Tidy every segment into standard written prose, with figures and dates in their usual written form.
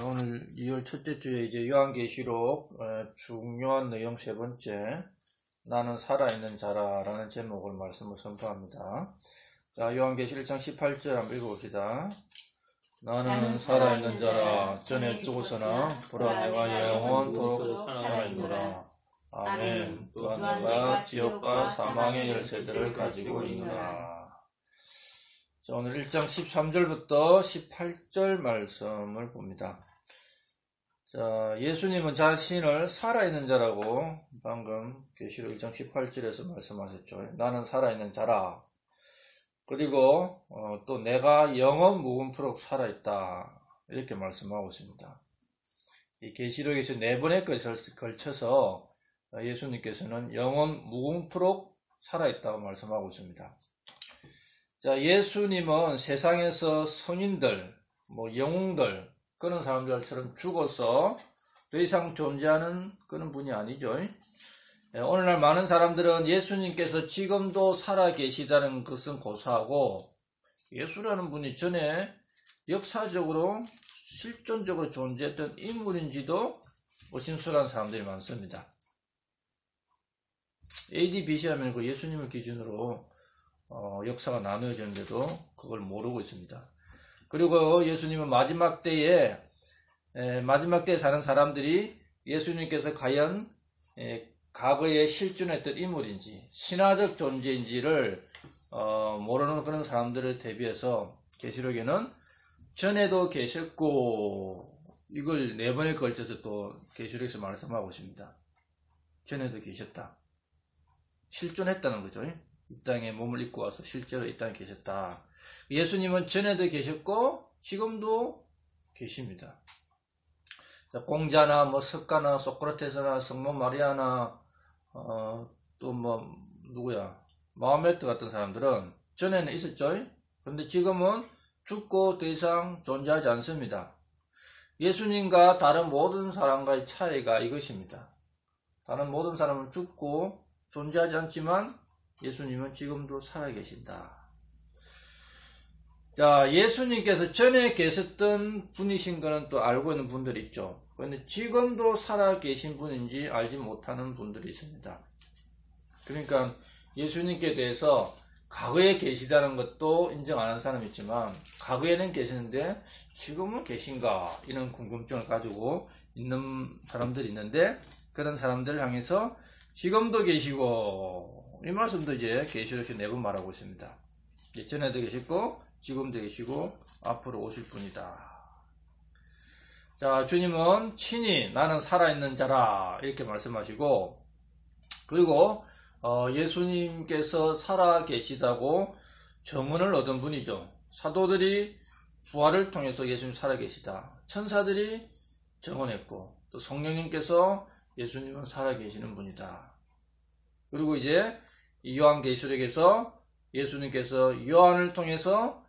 오늘 2월 첫째 주에 이제 요한계시록 중요한 내용 세 번째, 나는 살아있는 자라라는 제목을 말씀을 선포합니다. 자, 요한계시록 1장 18절 한번 읽어봅시다. 나는 살아있는 자라, 전에 죽었으나 보라 내가 영원토록 살아있노라. 아멘. 또한 내가 지옥과 사망의 열쇠들을 가지고 있노라. 자, 오늘 1장 13절부터 18절 말씀을 봅니다. 자, 예수님은 자신을 살아있는 자라고 방금 계시록 1장 18절에서 말씀하셨죠. 나는 살아있는 자라. 그리고 또 내가 영원 무궁토록 살아있다. 이렇게 말씀하고 있습니다. 이 계시록에서 네 번에 걸쳐서 예수님께서는 영원 무궁토록 살아있다고 말씀하고 있습니다. 자, 예수님은 세상에서 성인들, 영웅들, 그런 사람들처럼 죽어서 더 이상 존재하는 그런 분이 아니죠. 오늘날 많은 사람들은 예수님께서 지금도 살아계시다는 것은 고사하고 예수라는 분이 전에 역사적으로 실존적으로 존재했던 인물인지도 의심스러운 사람들이 많습니다. AD, BC 하면 그 예수님을 기준으로 역사가 나누어졌는데도 그걸 모르고 있습니다. 그리고 예수님은 마지막 때에 사는 사람들이 예수님께서 과연 과거에 실존했던 인물인지 신화적 존재인지를 모르는 그런 사람들을 대비해서 계시록에는 전에도 계셨고, 이걸 네 번에 걸쳐서 또 계시록에서 말씀하고 있습니다. 전에도 계셨다. 실존했다는 거죠. 이 땅에 몸을 입고 와서 실제로 이 땅에 계셨다. 예수님은 전에도 계셨고 지금도 계십니다. 공자나 석가나 소크라테스나 성모 마리아나 또 마호메트 같은 사람들은 전에는 있었죠. 그런데 지금은 죽고 더 이상 존재하지 않습니다. 예수님과 다른 모든 사람과의 차이가 이것입니다. 다른 모든 사람은 죽고 존재하지 않지만 예수님은 지금도 살아계신다. 자, 예수님께서 전에 계셨던 분이신 거는 또 알고 있는 분들이 있죠. 그런데 지금도 살아계신 분인지 알지 못하는 분들이 있습니다. 그러니까 예수님께 대해서 과거에 계시다는 것도 인정 안 하는 사람이 있지만 과거에는 계시는데 지금은 계신가 이런 궁금증을 가지고 있는 사람들이 있는데, 그런 사람들을 향해서 지금도 계시고, 이 말씀도 이제 계시록에서 네 번 말하고 있습니다. 예전에도 계시고 지금도 계시고 앞으로 오실 분이다. 자, 주님은 친히 나는 살아있는 자라 이렇게 말씀하시고, 그리고 예수님께서 살아계시다고 증언을 얻은 분이죠. 사도들이 부활을 통해서 예수님 살아계시다, 천사들이 증언했고, 또 성령님께서 예수님은 살아계시는 분이다. 그리고 이제 요한계시록에서 예수님께서 요한을 통해서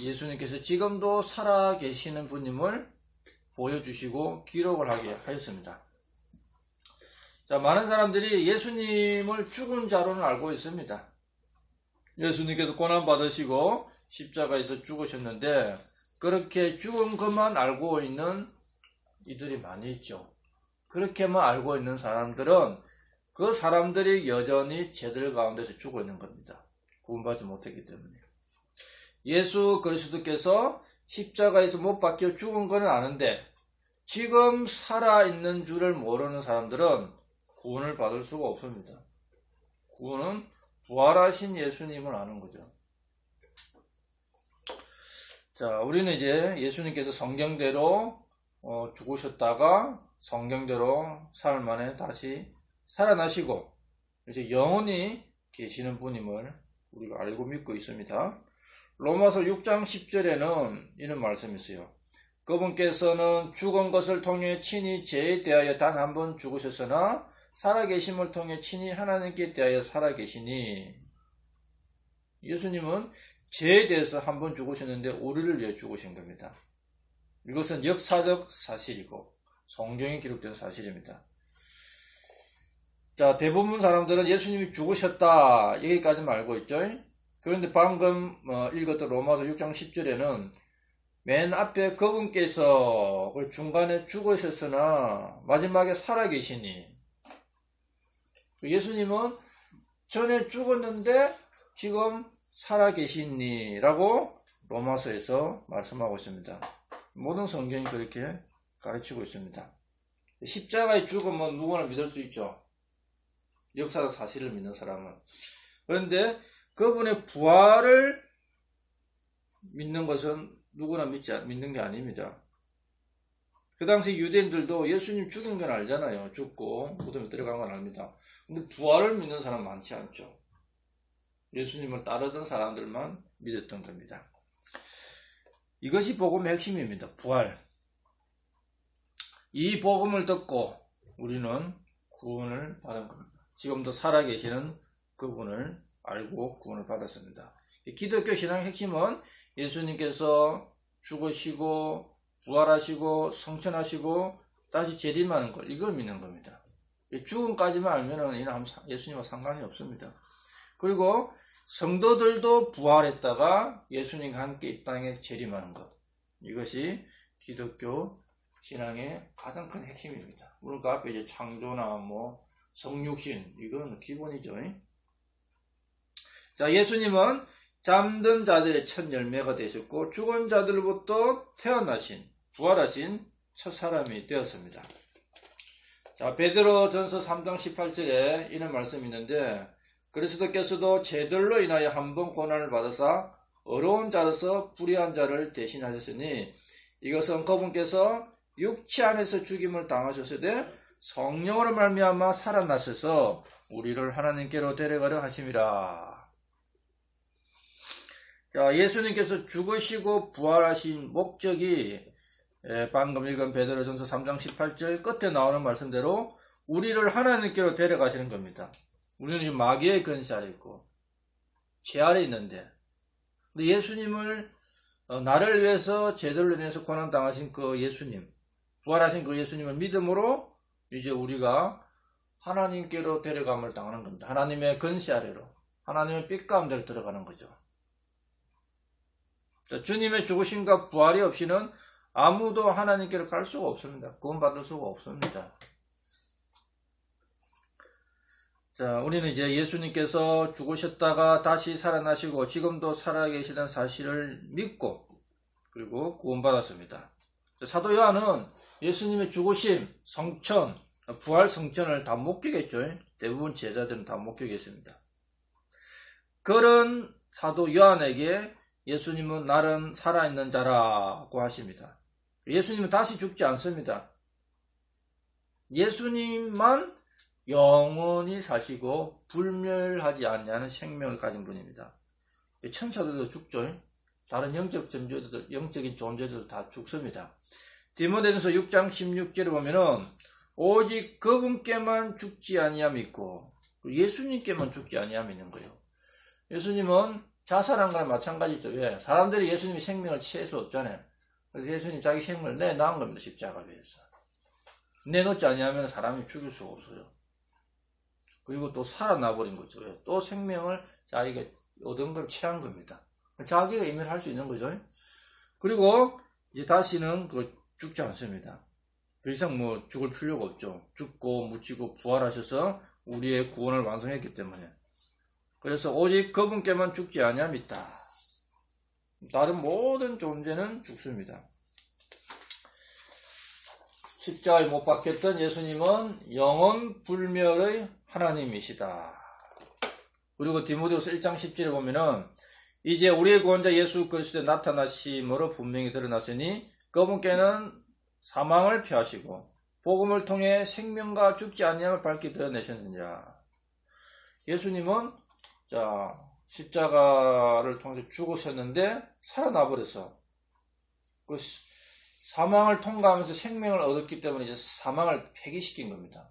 예수님께서 지금도 살아계시는 분임을 보여주시고 기록을 하게 하였습니다. 자, 많은 사람들이 예수님을 죽은 자로는 알고 있습니다. 예수님께서 고난받으시고 십자가에서 죽으셨는데 그렇게 죽은 것만 알고 있는 이들이 많이 있죠. 그렇게만 알고 있는 사람들은 그 사람들이 여전히 죄들 가운데서 죽어 있는 겁니다. 구원받지 못했기 때문에. 예수 그리스도께서 십자가에서 못 박혀 죽은 건 아는데 지금 살아있는 줄을 모르는 사람들은 구원을 받을 수가 없습니다. 구원은 부활하신 예수님을 아는 거죠. 자, 우리는 이제 예수님께서 성경대로 죽으셨다가 성경대로 사흘 만에 다시 살아나시고 이제 영원히 계시는 분임을 우리가 알고 믿고 있습니다. 로마서 6장 10절에는 이런 말씀이 있어요. 그분께서는 죽은 것을 통해 친히 죄에 대하여 단 한 번 죽으셨으나 살아계심을 통해 친히 하나님께 대하여 살아계시니, 예수님은 죄에 대해서 한 번 죽으셨는데 우리를 위해 죽으신 겁니다. 이것은 역사적 사실이고 성경에 기록된 사실입니다. 자, 대부분 사람들은 예수님이 죽으셨다 여기까지만 알고 있죠. 그런데 방금 읽었던 로마서 6장 10절에는 맨 앞에 그분께서 그 중간에 죽으셨으나 마지막에 살아계시니, 예수님은 전에 죽었는데 지금 살아계시니 라고 로마서에서 말씀하고 있습니다. 모든 성경이 그렇게 가르치고 있습니다. 십자가의 죽음은 누구나 믿을 수 있죠. 역사적 사실을 믿는 사람은. 그런데 그분의 부활을 믿는 것은 누구나 믿는 게 아닙니다. 그 당시 유대인들도 예수님 죽인 건 알잖아요. 죽고 무덤에 들어간 건 압니다. 근데 부활을 믿는 사람 많지 않죠. 예수님을 따르던 사람들만 믿었던 겁니다. 이것이 복음의 핵심입니다. 부활. 이 복음을 듣고 우리는 구원을 받은 겁니다. 지금도 살아계시는 그분을 알고 구원을 받았습니다. 기독교 신앙의 핵심은 예수님께서 죽으시고 부활하시고 성천하시고 다시 재림하는 것, 이걸 믿는 겁니다. 죽음까지만 알면은 예수님과 상관이 없습니다. 그리고 성도들도 부활했다가 예수님과 함께 이 땅에 재림하는 것, 이것이 기독교 신앙의 가장 큰 핵심입니다. 물론 그 앞에 이제 창조나 성육신, 이거는 기본이죠. 자, 예수님은 잠든 자들의 첫 열매가 되셨고 죽은 자들로부터 태어나신, 부활하신 첫 사람이 되었습니다. 자, 베드로전서 3장 18절에 이런 말씀이 있는데, 그리스도께서도 죄들로 인하여 한 번 고난을 받으사 어려운 자로서 불의한 자를 대신하셨으니 이것은 그분께서 육체 안에서 죽임을 당하셨으되 성령으로 말미암아 살아나셔서 우리를 하나님께로 데려가려 하심이라. 자, 예수님께서 죽으시고 부활하신 목적이 방금 읽은 베드로전서 3장 18절 끝에 나오는 말씀대로 우리를 하나님께로 데려가시는 겁니다. 우리는 지금 마귀의 근시 아래 있고 죄 아래 있는데, 근데 예수님을 나를 위해서 죄들로 인해서 고난당하신 그 예수님, 부활하신 그 예수님을 믿음으로 이제 우리가 하나님께로 데려감을 당하는 겁니다. 하나님의 근시 아래로, 하나님의 빛 가운데로 들어가는 거죠. 주님의 죽으심과 부활이 없이는 아무도 하나님께로 갈 수가 없습니다. 구원받을 수가 없습니다. 자, 우리는 이제 예수님께서 죽으셨다가 다시 살아나시고 지금도 살아계시는 사실을 믿고 그리고 구원받았습니다. 사도 요한은 예수님의 죽으심, 성천, 부활 성천을 다 목격했죠. 대부분 제자들은 다 목격했습니다. 그런 사도 요한에게 예수님은 나는 살아있는 자라고 하십니다. 예수님은 다시 죽지 않습니다. 예수님만 영원히 사시고 불멸하지 않냐는 생명을 가진 분입니다. 천사들도 죽죠. 다른 영적인 존재들도 다 죽습니다. 디모데전서 6장 16절에 보면은 오직 그분께만 죽지 아니함이 있고 예수님께만 죽지 아니함이 있는 거예요. 예수님은 자살한 거랑 마찬가지죠. 왜? 사람들이 예수님의 생명을 취할 수 없잖아요. 그래서 예수님 자기 생명을 내놓은 겁니다. 십자가 위에서. 내놓지 아니하면 사람이 죽일 수가 없어요. 그리고 또 살아나버린 거죠. 또 생명을 자기가 얻은 걸 취한 겁니다. 자기가 임의할 수 있는 거죠. 그리고 이제 다시는 죽지 않습니다. 그 이상 죽을 필요가 없죠. 죽고 묻히고 부활하셔서 우리의 구원을 완성했기 때문에. 그래서 오직 그분께만 죽지 아니함이 있다. 다른 모든 존재는 죽습니다. 십자가에 못 박혔던 예수님은 영원 불멸의 하나님이시다. 그리고 디모데후서 1장 10절에 보면은 이제 우리의 구원자 예수 그리스도의 나타나심으로 분명히 드러났으니 그분께는 사망을 피하시고 복음을 통해 생명과 죽지 아니함을 밝히 드러내셨느니라. 예수님은 십자가를 통해서 죽으셨는데 살아나 버렸어. 그 사망을 통과하면서 생명을 얻었기 때문에 이제 사망을 폐기시킨 겁니다.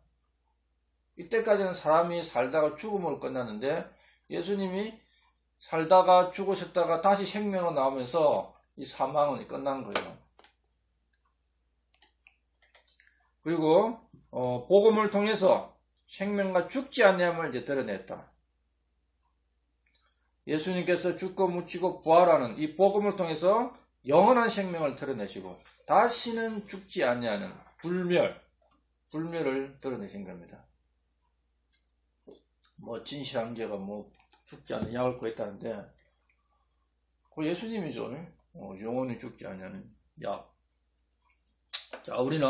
이때까지는 사람이 살다가 죽음으로 끝났는데 예수님이 살다가 죽으셨다가 다시 생명으로 나오면서 이 사망은 끝난 거예요. 그리고 복음을 통해서 생명과 죽지 아니함을 이제 드러냈다. 예수님께서 죽고 묻히고 부활하는 이 복음을 통해서 영원한 생명을 드러내시고 다시는 죽지 아니하는 불멸을 드러내신 겁니다. 뭐 진실한계가 뭐 죽지 않는 약을 구했다는데 그 예수님이죠. 영원히 죽지 아니하는 약. 자, 우리는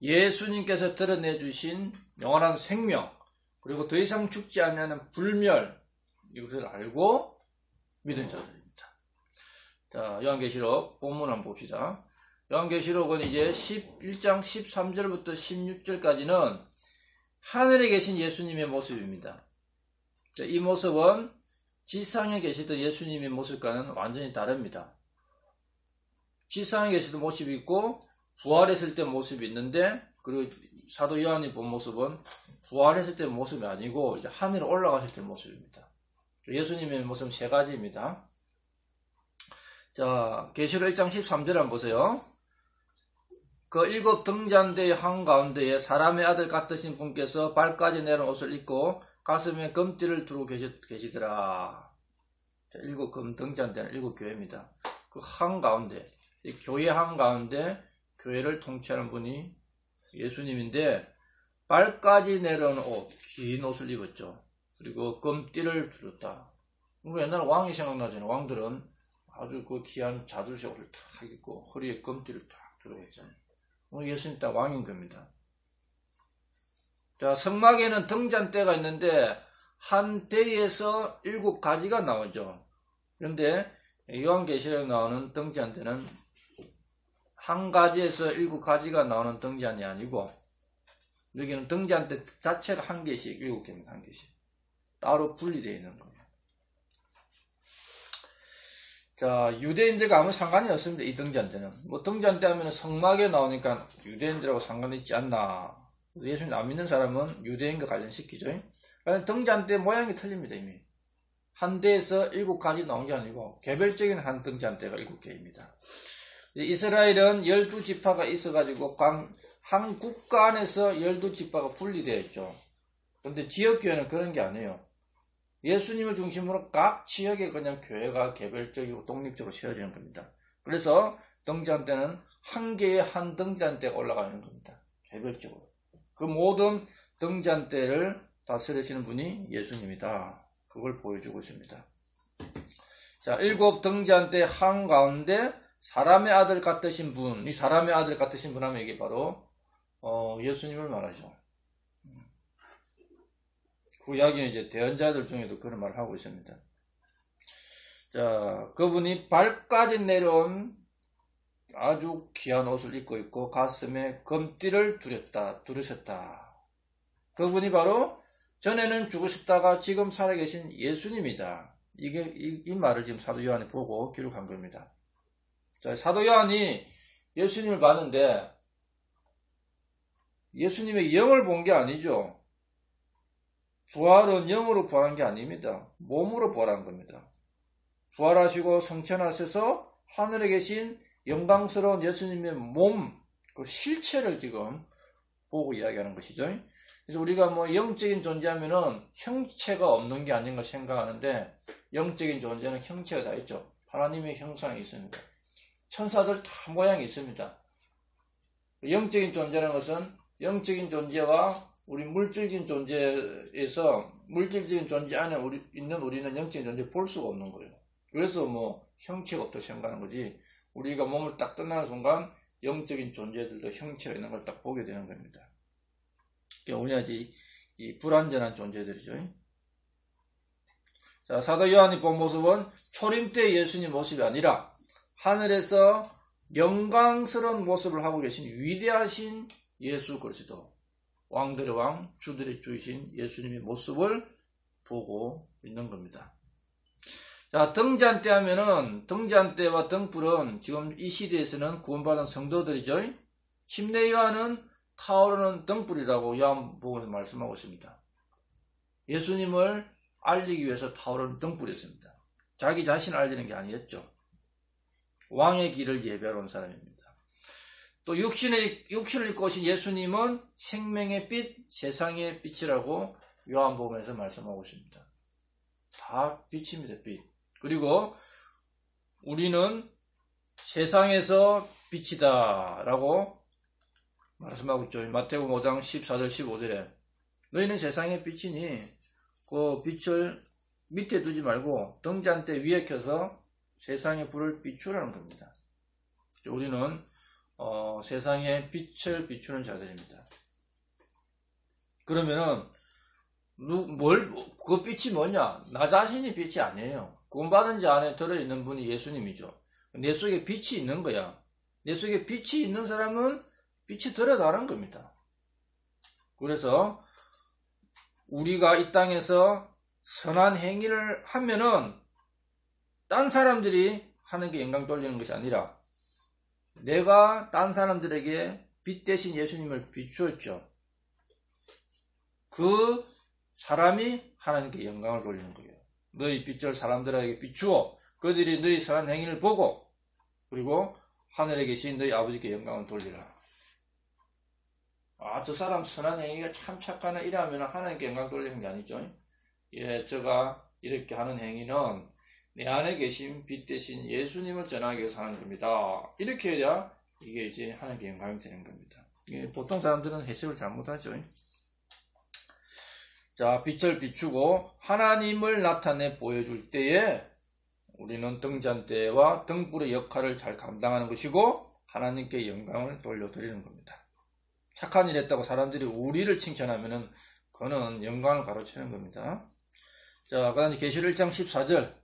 예수님께서 드러내 주신 영원한 생명, 그리고 더 이상 죽지 않는 불멸, 이것을 알고 믿은 자들입니다. 자, 요한계시록 본문 한번 봅시다. 요한계시록은 이제 11장 13절부터 16절까지는 하늘에 계신 예수님의 모습입니다. 자, 이 모습은 지상에 계시던 예수님의 모습과는 완전히 다릅니다. 지상에 계시던 모습이 있고 부활했을 때 모습이 있는데, 그리고 사도 요한이 본 모습은 부활했을 때 모습이 아니고 이제 하늘에 올라가실 때 모습입니다. 예수님의 모습은 세 가지입니다. 자, 계시록 1장 13절 한번 보세요. 그 일곱 등잔대의 한가운데에 사람의 아들 같으신 분께서 발까지 내려온 옷을 입고 가슴에 금띠를 두르고 계시더라. 자, 일곱 등잔대는 일곱 교회입니다. 그 한가운데, 이 교회 한가운데 교회를 통치하는 분이 예수님인데, 발까지 내려온 옷, 긴 옷을 입었죠. 그리고 금띠를 두르다. 옛날 왕이 생각나잖아요. 왕들은 아주 그 귀한 자두색 옷을 탁 입고 허리에 금띠를 탁 두르고 있잖아요. 예수님 딱 왕인 겁니다. 자, 성막에는 등잔대가 있는데 한 대에서 7가지가 나오죠. 그런데 요한계시록에 나오는 등잔대는 한 가지에서 7가지가 나오는 등잔이 아니고, 여기는 등잔대 자체가 한 개씩, 7개입니다. 한 개씩. 따로 분리되어 있는 거예요. 자, 유대인들과 아무 상관이 없습니다. 이 등잔대는. 뭐 등잔대 하면 성막에 나오니까 유대인들하고 상관이 있지 않나. 예수님 안 믿는 사람은 유대인과 관련시키죠. 등잔대 모양이 틀립니다. 이미. 한 대에서 7가지 나온 게 아니고 개별적인 한 등잔대가 7개입니다. 이스라엘은 12지파가 있어가지고 한 국가 안에서 12지파가 분리되어 있죠. 그런데 지역교회는 그런 게 아니에요. 예수님을 중심으로 각 지역에 그냥 교회가 개별적이고 독립적으로 세워지는 겁니다. 그래서 등잔대는 한 개의 한 등잔대가 올라가는 겁니다. 개별적으로. 그 모든 등잔대를 다스리시는 분이 예수님이다. 그걸 보여주고 있습니다. 자, 7 등잔대 한가운데 사람의 아들 같으신 분, 이 사람의 아들 같으신 분 하면 이게 바로 예수님을 말하죠. 그 이야기는 이제 대언자들 중에도 그런 말을 하고 있습니다. 자, 그분이 발까지 내려온 아주 귀한 옷을 입고 있고 가슴에 금띠를 두르셨다. 그분이 바로 전에는 죽으셨다가 지금 살아계신 예수님이다. 이 말을 지금 사도 요한이 보고 기록한 겁니다. 자, 사도 요한이 예수님을 봤는데 예수님의 영을 본 게 아니죠. 부활은 영으로 부활한 게 아닙니다. 몸으로 부활한 겁니다. 부활하시고 성천하셔서 하늘에 계신 영광스러운 예수님의 몸, 그 실체를 지금 보고 이야기하는 것이죠. 그래서 우리가 뭐 영적인 존재하면은 형체가 없는 게 아닌가 생각하는데, 영적인 존재는 형체가 다 있죠. 하나님의 형상이 있습니다. 천사들 다 모양이 있습니다. 영적인 존재라는 것은 영적인 존재와 우리 물질적인 존재에서 물질적인 존재 안에 있는 우리는 영적인 존재 볼 수가 없는 거예요. 그래서 뭐 형체가 없다고 생각하는 거지, 우리가 몸을 딱 떠나는 순간 영적인 존재들도 형체가 있는 걸 딱 보게 되는 겁니다. 우리가 이제 이 불완전한 존재들이죠. 자, 사도 요한이 본 모습은 초림 때 예수님 모습이 아니라 하늘에서 영광스러운 모습을 하고 계신 위대하신 예수 그리스도, 왕들의 왕, 주들의 주이신 예수님의 모습을 보고 있는 겁니다. 자, 등잔대 하면은 등잔대와 등불은 지금 이 시대에서는 구원받은 성도들이죠. 침례 요한은 타오르는 등불이라고 요한복음에서 말씀하고 있습니다. 예수님을 알리기 위해서 타오르는 등불이었습니다. 자기 자신을 알리는 게 아니었죠. 왕의 길을 예배하러 온 사람입니다. 또 육신을 입고 오신 예수님은 생명의 빛, 세상의 빛이라고 요한복음에서 말씀하고 있습니다. 다 빛입니다. 빛. 그리고 우리는 세상에서 빛이다 라고 말씀하고 있죠. 마태복음 5장 14절 15절에 너희는 세상의 빛이니 그 빛을 밑에 두지 말고 등잔대 위에 켜서 세상의 불을 비추라는 겁니다. 우리는 세상의 빛을 비추는 자들입니다. 그러면은 그 빛이 뭐냐? 나 자신이 빛이 아니에요. 구원받은 자 안에 들어있는 분이 예수님이죠. 내 속에 빛이 있는 거야. 내 속에 빛이 있는 사람은 빛이 들어가는 겁니다. 그래서 우리가 이 땅에서 선한 행위를 하면은 딴 사람들이 하는 게 영광 돌리는 것이 아니라 내가 딴 사람들에게 빛 대신 예수님을 비추었죠. 그 사람이 하나님께 영광을 돌리는 거예요. 너희 빛을 사람들에게 비추어 그들이 너희 선한 행위를 보고 그리고 하늘에 계신 너희 아버지께 영광을 돌리라. 저 사람 선한 행위가 참 착하네 이러면 하나님께 영광 돌리는 게 아니죠. 예, 제가 이렇게 하는 행위는 내 안에 계신 빛 대신 예수님을 전하기 위해서 하는 겁니다. 이렇게 해야 이게 이제 하나님께 영광이 되는 겁니다. 보통 사람들은 해석을 잘못하죠. 자, 빛을 비추고 하나님을 나타내 보여줄 때에 우리는 등잔대와 등불의 역할을 잘 감당하는 것이고 하나님께 영광을 돌려드리는 겁니다. 착한 일 했다고 사람들이 우리를 칭찬하면은 그거는 영광을 가로채는 겁니다. 자, 그 다음에 계시록 1장 14절.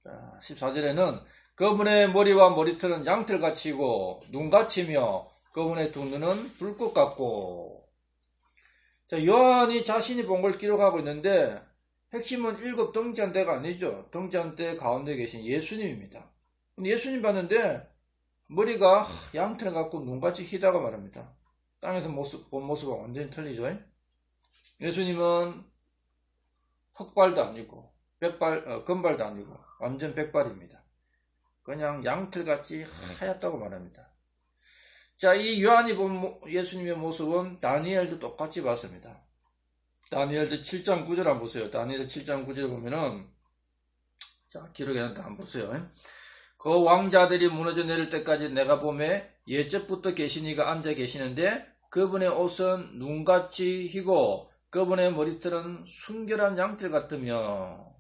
자, 14절에는 그분의 머리와 머리털은 양털같이고 눈같이며 그분의 두 눈은 불꽃 같고. 자, 요한이 자신이 본 걸 기록하고 있는데 핵심은 7 등잔대가 아니죠. 등잔대 가운데 계신 예수님입니다. 예수님 봤는데 머리가 양털 같고 눈같이 희다가 말합니다. 땅에서 본 모습과 완전히 틀리죠. 예수님은 흑발도 아니고 금발도 아니고 완전 백발입니다. 그냥 양털같이 하얗다고 말합니다. 자, 이 요한이 본 예수님의 모습은 다니엘도 똑같이 봤습니다. 다니엘서 7장 9절 한번 보세요. 다니엘서 7장 9절 보면은 자, 기록에 한번 보세요. 그 왕자들이 무너져 내릴 때까지 내가 보매 예적부터 계신 이가 앉아 계시는데 그분의 옷은 눈같이 희고 그분의 머리털은 순결한 양털 같으며.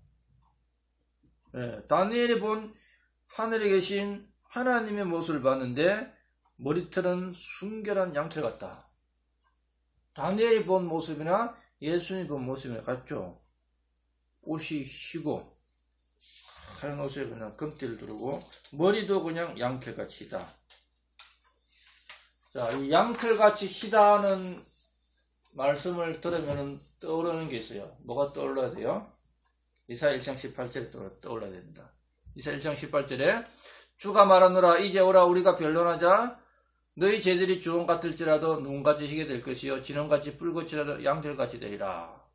네, 다니엘이 본 하늘에 계신 하나님의 모습을 봤는데 머리털은 순결한 양털 같다. 다니엘이 본 모습이나 예수님이 본 모습이나 같죠. 옷이 희고 하얀 옷에 그냥 금띠를 두르고 머리도 그냥 양털같이 희다. 자, 이 양털같이 희다는 말씀을 들으면 떠오르는 게 있어요. 뭐가 떠올라야 돼요? 이사야 1장 18절에 떠올라야 됩니다. 이사야 1장 18절에 주가 말하노라 이제 오라 우리가 변론하자. 너희 죄들이 주홍 같을지라도 눈같이 희게 될 것이요 진홍같이 붉을지라도 양털같이 되리라.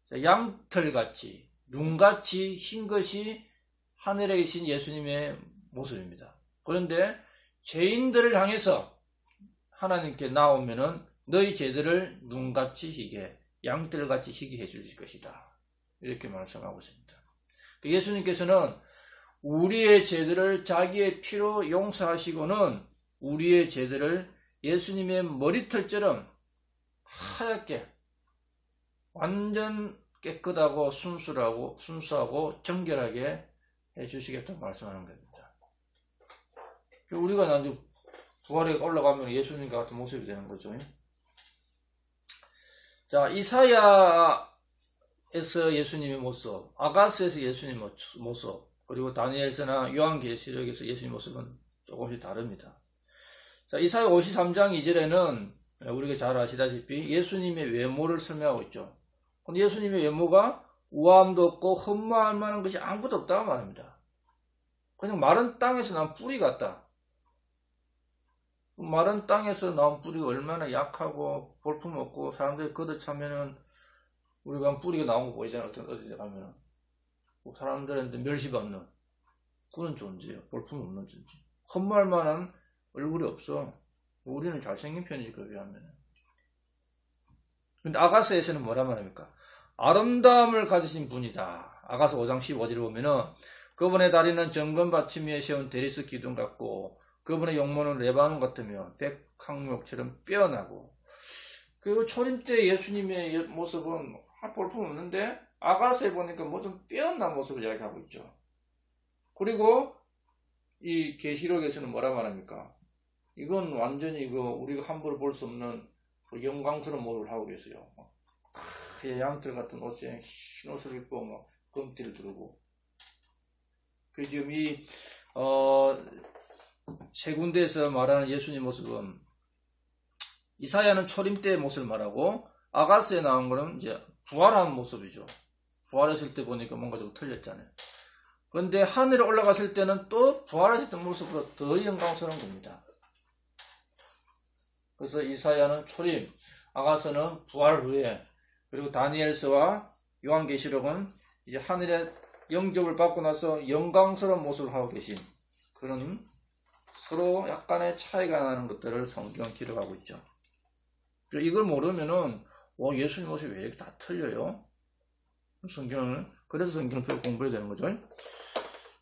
자, 양털같이 눈같이 흰 것이 하늘에 계신 예수님의 모습입니다. 그런데 죄인들을 향해서 하나님께 나오면은 너희 죄들을 눈같이 희게 양털같이 희게 해주실 것이다. 이렇게 말씀하고 있습니다. 예수님께서는 우리의 죄들을 자기의 피로 용서하시고는 우리의 죄들을 예수님의 머리털처럼 하얗게 완전 깨끗하고 순수하고 정결하게 해주시겠다고 말씀하는 겁니다. 우리가 나중에 부활에 올라가면 예수님과 같은 모습이 되는 거죠. 자, 이사야에서 예수님의 모습, 아가스에서 예수님의 모습, 그리고 다니엘서나 요한계시록에서 예수님의 모습은 조금씩 다릅니다. 자, 이사야 53장 2절에는 우리가 잘 아시다시피 예수님의 외모를 설명하고 있죠. 근데 예수님의 외모가 우아함도 없고 흠모할 만한 것이 아무것도 없다고 말합니다. 그냥 마른 땅에서 난 뿌리 같다. 마른 땅에서 나온 뿌리가 얼마나 약하고 볼품 없고 사람들이 걷어차면은 우리가 뿌리가 나온 거 보이잖아요. 어디 가면은 사람들한테 멸시받는 그런 존재예요. 볼품 없는 존재. 흠모할 만한 얼굴이 없어. 우리는 잘생긴 편이지 그에 비하면. 근데 아가서에서는 뭐라 말합니까? 아름다움을 가지신 분이다. 아가서 5장 15절을 보면은 그분의 다리는 정금받침 위에 세운 데리스 기둥 같고 그분의 용모는 레바논 같으며 백항목처럼 뼈나고. 그리고 초림 때 예수님의 모습은 볼품 없는데 아가서에 보니까 뭐 좀 뼈난 모습을 이야기하고 있죠. 그리고 이 계시록에서는 뭐라 말합니까? 이건 완전히 이거 우리가 함부로 볼 수 없는 영광스러운 모습을 하고 계세요. 양털 같은 옷에 흰 옷을 입고 뭐 금띠를 두르고. 그 지금 세 군데에서 말하는 예수님 모습은 이사야는 초림 때의 모습을 말하고 아가스에 나온 거는 이제 부활한 모습이죠. 부활했을 때 보니까 뭔가 좀 틀렸잖아요. 그런데 하늘에 올라갔을 때는 또 부활했을 때 모습보다 더 영광스러운 겁니다. 그래서 이사야는 초림, 아가서는 부활 후에, 그리고 다니엘서와 요한계시록은 이제 하늘의 영접을 받고 나서 영광스러운 모습을 하고 계신 그런 서로 약간의 차이가 나는 것들을 성경은 기록하고 있죠. 이걸 모르면은 예수님 모습이 왜 이렇게 다 틀려요? 그래서 성경을 공부해야 되는 거죠.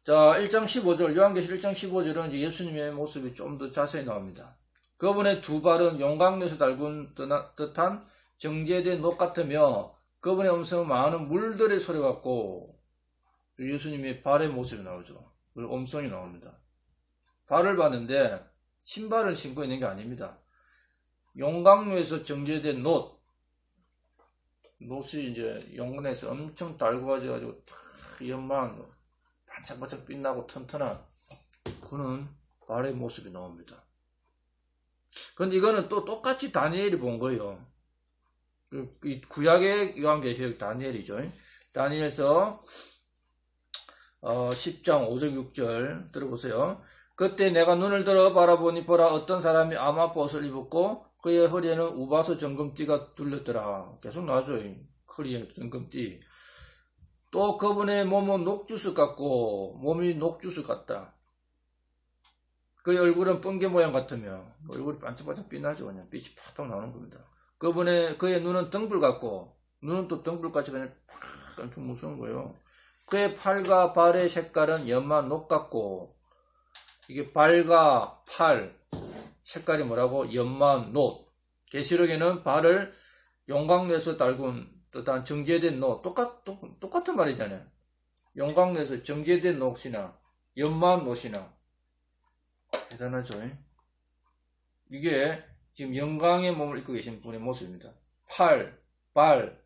자, 1장 15절, 요한계시록 1장 15절은 이제 예수님의 모습이 좀 더 자세히 나옵니다. 그분의 두 발은 용광로에서 달군 듯한 정제된 녹 같으며 그분의 음성은 많은 물들의 소리 같고. 예수님의 발의 모습이 나오죠. 그리고 음성이 나옵니다. 발을 봤는데 신발을 신고 있는 게 아닙니다. 용광로에서 정제된 놋이 이제 용광로에서 엄청 달궈가지고 연만 반짝반짝 빛나고 튼튼한 그는 발의 모습이 나옵니다. 그런데 이거는 또 똑같이 다니엘이 본 거예요. 구약의 요한계시록 다니엘이죠. 다니엘서 10장 5절 6절 들어보세요. 그때 내가 눈을 들어 바라보니 보라 어떤 사람이 아마포옷을 입었고 그의 허리에는 우바서 정금띠가 둘렸더라. 계속 나와줘. 허리에 정금띠. 또 그분의 몸은 녹주스 같고 몸이 녹주스 같다. 그의 얼굴은 번개 모양 같으며 얼굴이 반짝반짝 빛나죠. 그냥 빛이 팍팍 나오는 겁니다. 그의 눈은 등불 같고 눈은 또 등불같이 그냥 엄청 무서운 거예요. 그의 팔과 발의 색깔은 연마 녹 같고, 이게 발과 팔 색깔이 뭐라고? 연마 녹. 계시록에는 발을 용광로에서 달군 듯한 정제된 녹, 똑같은 말이잖아요. 용광로에서 정제된 녹이나 연마 녹이나. 대단하죠. 이게 지금 영광의 몸을 입고 계신 분의 모습입니다. 팔, 발,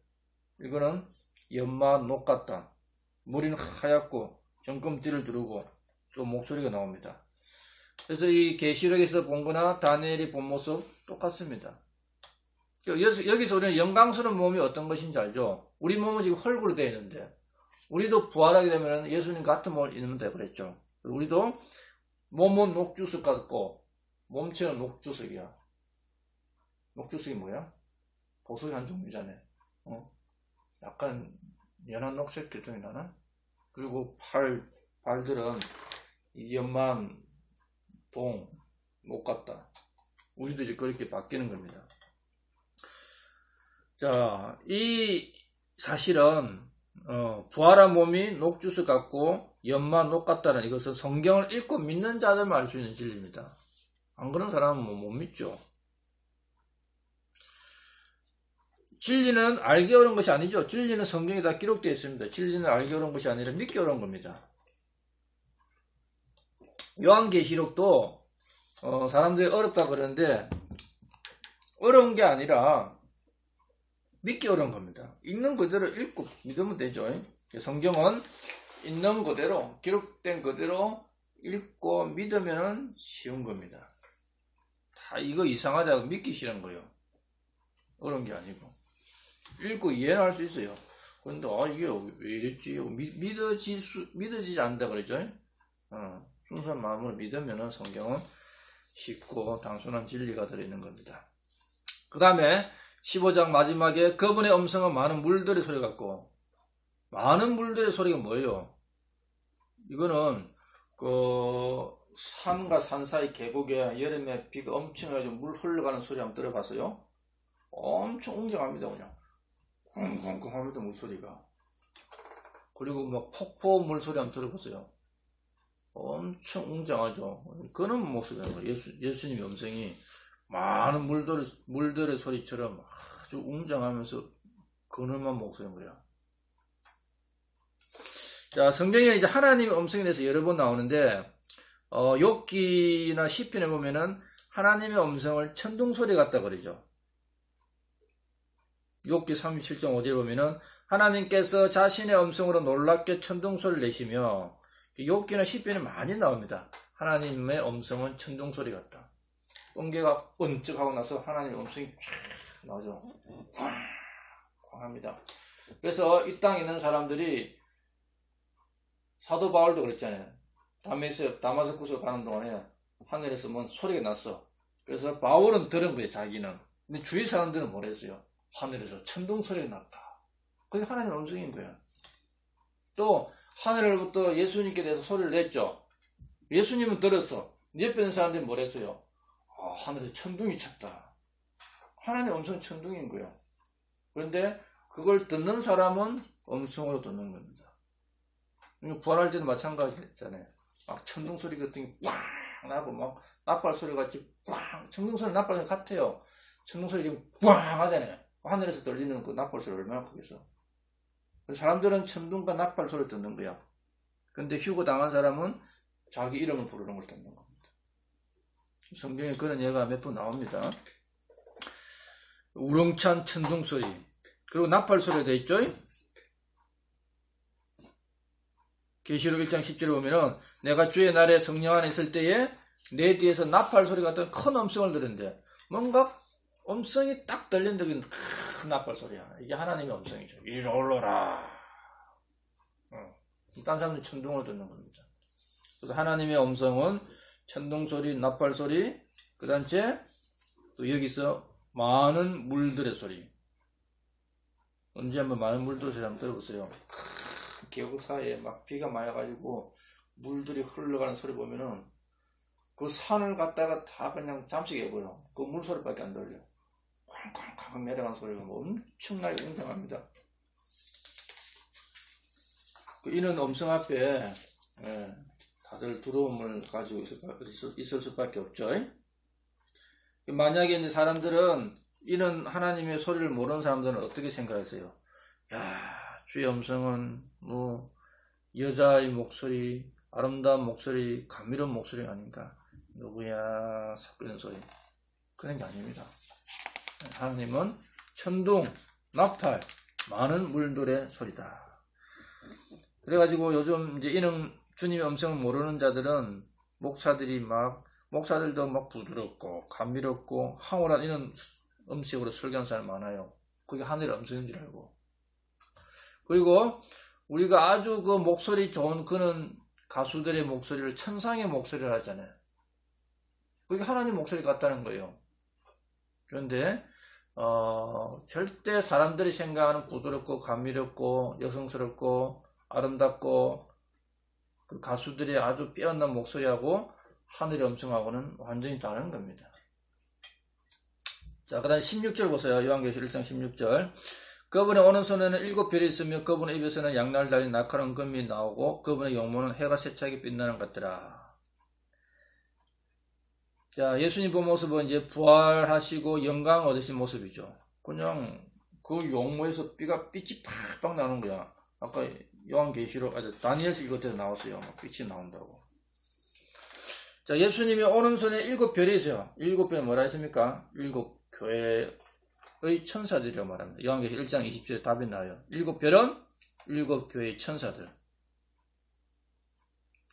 이거는 연마 녹 같다. 머리는 하얗고 정금띠를 두르고 또 목소리가 나옵니다. 그래서 이 계시록에서 본 거나 다니엘이 본 모습 똑같습니다. 여기서 우리는 영광스러운 몸이 어떤 것인지 알죠? 우리 몸은 지금 흙으로 되어 있는데 우리도 부활하게 되면 예수님 같은 몸을 입는다 그랬죠. 우리도 몸은 녹주석 같고 몸체는 녹주석이야. 녹주석이 뭐야? 보석의 한 종류잖아요. 약간 연한 녹색 결정이 나나? 그리고 발들은 연만 녹 같다. 우리도 이제 그렇게 바뀌는 겁니다. 자, 이 사실은 부활한 몸이 녹주스 같고 연만 녹 같다는 이것은 성경을 읽고 믿는 자들만 알 수 있는 진리입니다. 안 그런 사람은 못 믿죠. 진리는 알기 어려운 것이 아니죠. 진리는 성경에 다 기록되어 있습니다. 진리는 알기 어려운 것이 아니라 믿기 어려운 겁니다. 요한계시록도 사람들이 어렵다 그러는데 어려운 게 아니라 믿기 어려운 겁니다. 있는 그대로 읽고 믿으면 되죠. 성경은 있는 그대로 기록된 그대로 읽고 믿으면 쉬운 겁니다. 다 이거 이상하다고 믿기 싫은 거예요. 어려운 게 아니고 읽고 이해는 할 수 있어요. 그런데 이게 왜 이랬지? 믿어지지 않는다 그랬죠. 순수한 마음으로 믿으면 성경은 쉽고 단순한 진리가 들어있는 겁니다. 그 다음에 15장 마지막에 그분의 음성은 많은 물들의 소리 같고, 많은 물들의 소리가 뭐예요? 이거는 산과 산 사이 계곡에 여름에 비가 엄청 해가지고 물 흘러가는 소리 한번 들어봤어요? 엄청 웅장합니다. 그냥 쿵쿵쿵 합니다. 물소리가. 그리고 막 폭포 물소리 한번 들어보세요. 엄청 웅장하죠. 그런 모습이에요. 예수님의 음성이 많은 물들의 소리처럼 아주 웅장하면서 근엄한 목소리인 거야. 자, 성경에 이제 하나님의 음성에 대해서 여러 번 나오는데, 욥기나 시편에 보면은 하나님의 음성을 천둥소리 같다 그러죠. 욥기 37장 5절에 보면은 하나님께서 자신의 음성으로 놀랍게 천둥소리를 내시며, 욥기나 시편에 많이 나옵니다. 하나님의 음성은 천둥소리 같다. 번개가 번쩍하고 나서 하나님의 음성이 쫙 나오죠. 쾅 합니다. 그래서 이 땅에 있는 사람들이 사도 바울도 그랬잖아요. 다마스쿠스 가는 동안에 하늘에서 뭔 소리가 났어. 그래서 바울은 들은 거예요, 자기는. 근데 주위 사람들은 뭐랬어요? 하늘에서 천둥 소리가 났다. 그게 하나님의 음성인 거야. 또 하늘로부터 예수님께 대해서 소리를 냈죠. 예수님은 들었어. 옆에 있는 사람들이 뭐랬어요? 하늘에 천둥이 쳤다. 하나님의 음성은 천둥인 거야. 그런데 그걸 듣는 사람은 음성으로 듣는 겁니다. 부활할 때도 마찬가지잖아요. 막 천둥 소리 같은 게 꽝 나고 막 나팔 소리 같이 꽝, 천둥 소리 나팔 소리 같아요. 천둥 소리 지금 꽝 하잖아요. 하늘에서 들리는 그 나팔 소리 얼마나 크겠어. 사람들은 천둥과 나팔 소리를 듣는 거야. 근데 휴거 당한 사람은 자기 이름을 부르는 걸 듣는 겁니다. 성경에 그런 예가 몇 번 나옵니다. 우렁찬 천둥 소리, 그리고 나팔 소리가 돼 있죠. 계시록 1장 10절에 보면은 내가 주의 날에 성령 안에 있을 때에 내 뒤에서 나팔 소리 같은 큰 음성을 들었는데, 뭔가 음성이 딱 들린다. 큰 나팔 소리야. 이게 하나님의 음성이죠. 이리 올라라. 딴 사람들이 천둥을 듣는 겁니다. 그래서 하나님의 음성은 천둥 소리, 나팔 소리, 그 다음에 또 여기서 많은 물들의 소리. 언제 한번 많은 물들의 소리 한번 들어보세요. 계곡 사이에 막 비가 많이 와가지고 물들이 흘러가는 소리 보면은 그 산을 갖다가 다 그냥 잠식해버려. 그 물소리밖에 안 들려. 쾅쾅쾅 내려가는 소리가 엄청나게 웅장합니다. 이는 음성 앞에 다들 두려움을 가지고 있을 수밖에 없죠. 만약에 이제 사람들은 이는 하나님의 소리를 모르는 사람들은 어떻게 생각하세요? 야, 주의 음성은 뭐 여자의 목소리, 아름다운 목소리, 감미로운 목소리 아닌가? 누구야? 섞이는 소리. 그런 게 아닙니다. 하나님은 천둥, 나팔, 많은 물들의 소리다. 그래가지고 요즘 이제 이는 주님의 음성을 모르는 자들은 목사들도 막 부드럽고 감미롭고 황홀한 이런 음식으로 설교하는 사람이 많아요. 그게 하늘의 음성인 줄 알고. 그리고 우리가 아주 그 목소리 좋은 그런 가수들의 목소리를 천상의 목소리를 하잖아요. 그게 하나님 목소리 같다는 거예요. 그런데 절대 사람들이 생각하는 부드럽고 감미롭고 여성스럽고 아름답고 그 가수들의 아주 빼어난 목소리하고 하늘의 음성하고는 완전히 다른 겁니다. 자, 그 다음 16절 보세요. 요한계시록 1장 16절. 그분의 오는 손에는 7별이 있으며 그분의 입에서는 양날 달린 날카로운 검이 나오고 그분의 용모는 해가 세차게 빛나는 것 같더라. 자, 예수님 본 모습은 이제 부활하시고 영광 얻으신 모습이죠. 그냥 그 용모에서 빛이 팍팍 나는 거야. 아까 요한계시록, 다니엘서 읽을 때도 나왔어요. 빛이 나온다고. 자, 예수님이 오는 손에 7별이 있어요. 7별이 뭐라 했습니까? 7교회의 천사들이라고 말합니다. 요한계시록 1장 20절에 답이 나와요. 7별은 7교회의 천사들.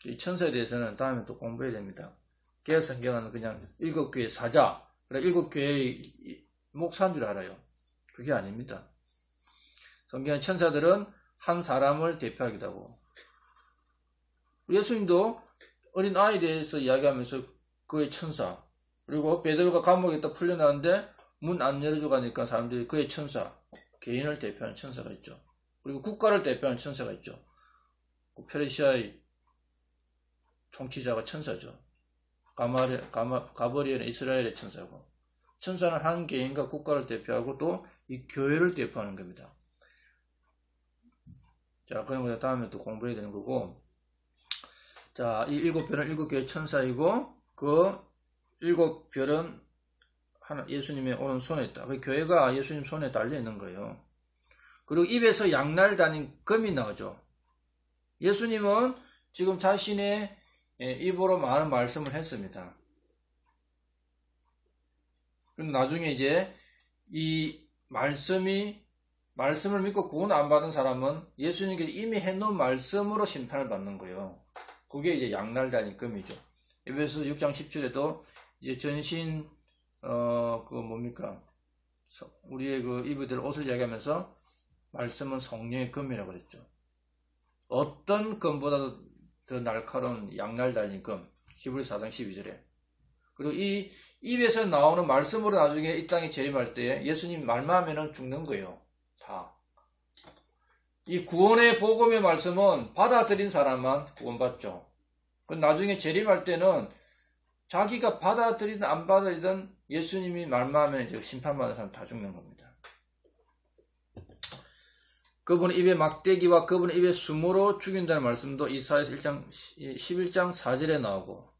이 천사에 대해서는 다음에 또 공부해야 됩니다. 개혁성경은 그냥 7교회의 사자, 7교회의 목사인 줄 알아요. 그게 아닙니다. 성경의 천사들은 한 사람을 대표하기도 하고, 예수님도 어린 아이에 대해서 이야기하면서 그의 천사, 그리고 베드로가 감옥에 있다 풀려나는데 문 안 열어주고 하니까 사람들이 그의 천사, 개인을 대표하는 천사가 있죠. 그리고 국가를 대표하는 천사가 있죠. 페르시아의 통치자가 천사죠. 가브리엘은 이스라엘의 천사고, 천사는 한 개인과 국가를 대표하고 또 이 교회를 대표하는 겁니다. 자, 그런 거 다음에 또 공부해야 되는 거고, 자, 이 7별은 7개의 천사이고 그 7별은 예수님의 오른손에 있다. 그 교회가 예수님 손에 달려 있는 거예요. 그리고 입에서 양날 다닌 금이 나오죠. 예수님은 지금 자신의 입으로 많은 말씀을 했습니다. 그럼 나중에 이제 이 말씀을 믿고 구원 안 받은 사람은 예수님께서 이미 해놓은 말씀으로 심판을 받는 거예요. 그게 이제 양날 다닌 금이죠. 에베소서 6장 10절에도 이제 전신 우리의 그 입에 들 옷을 이야기하면서 말씀은 성령의 금이라고 그랬죠. 어떤 금보다도 더 날카로운 양날 달린 금. 히브리서 4장 12절에. 그리고 이 입에서 나오는 말씀으로 나중에 이 땅에 재림할 때 예수님 말만 하면은 죽는 거예요. 다. 이 구원의 복음의 말씀은 받아들인 사람만 구원받죠. 나중에 재림할 때는 자기가 받아들이든 안 받아들이든 예수님이 말만 하면 이제 심판받는 사람 다 죽는 겁니다. 그분의 입에 막대기와 그분의 입에 수모로 죽인다는 말씀도 이사야서 11장 4절에 나오고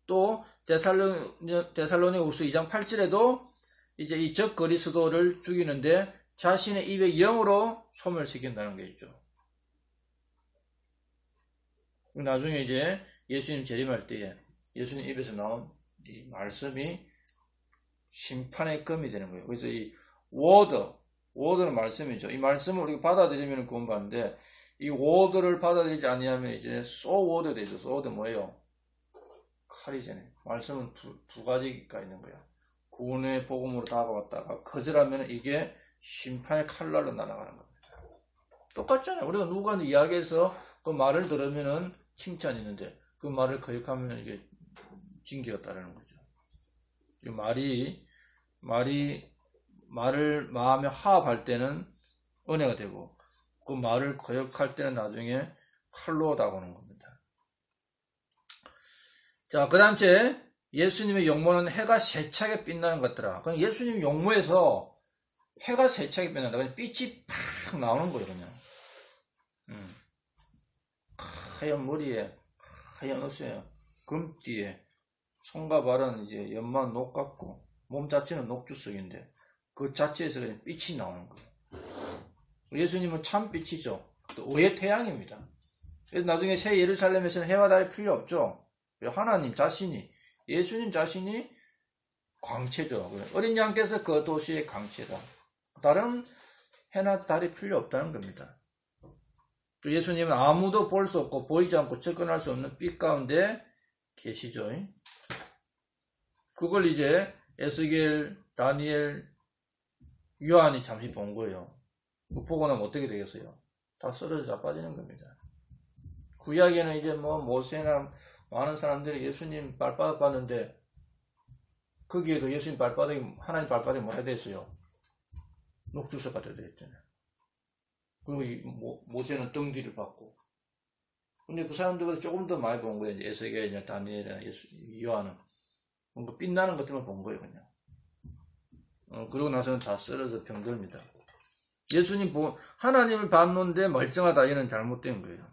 또 데살로니가후서 2장 8절에도 이제 이 적 그리스도를 죽이는데 자신의 입에 영으로 소멸시킨다는 게 있죠. 나중에 이제 예수님 재림할 때에 예수님 입에서 나온 이 말씀이 심판의 금이 되는 거예요. 그래서 이 워드는 말씀이죠. 이 말씀을 우리가 받아들이면 구원받는데 이 워드를 받아들이지 아니하면 이제 소워드 되죠. 소워드 뭐예요? 칼이잖아요. 말씀은 두 가지가 있는 거야. 구원의 복음으로 다가왔다가 거절하면 이게 심판의 칼날로 날아가는 겁니다. 똑같잖아요. 우리가 누구한테 이야기해서 그 말을 들으면은 칭찬이 있는데 그 말을 거역하면 이게 징계가 따르는 거죠. 말을 마음에 화합할 때는 은혜가 되고 그 말을 거역할 때는 나중에 칼로 다가오는 겁니다. 자, 그 다음 째 예수님의 용모는 해가 세차게 빛나는 것 같더라. 그냥 예수님 용모에서 해가 세차게 빛난다. 그냥 빛이 팍 나오는 거예요, 그냥. 하얀 머리에, 하얀 옷에, 금띠에, 손과 발은 이제 연만 녹 같고, 몸 자체는 녹주석인데, 그 자체에서 그냥 빛이 나오는 거예요. 예수님은 참 빛이죠. 또 의의 태양입니다. 그래서 나중에 새 예루살렘에서는 해와 달이 필요 없죠. 하나님 자신이, 예수님 자신이 광채죠. 어린 양께서 그 도시의 광채다. 다른 해나 달이 필요 없다는 겁니다. 예수님은 아무도 볼 수 없고 보이지 않고 접근할 수 없는 빛 가운데 계시죠. 그걸 이제 에스겔, 다니엘, 요한이 잠시 본 거예요. 보고 나면 어떻게 되겠어요? 다 쓰러져 자빠지는 겁니다. 구약에는 이제 모세나 많은 사람들이 예수님 발바닥 봤는데 거기에도 예수님 발바닥이 하나님 발바닥이 뭐라 됐어요? 녹주석 같아 되었잖아요. 그리고 모세는 등 뒤를 봤고. 근데 그 사람들보다 조금 더 많이 본 거예요. 에스겔이나 다니엘이나 요한은 뭔가 빛나는 것들만 본 거예요, 그냥. 그러고 나서는 다 쓰러져 병들입니다. 예수님 하나님을 봤는데 멀쩡하다. 이는 잘못된 거예요.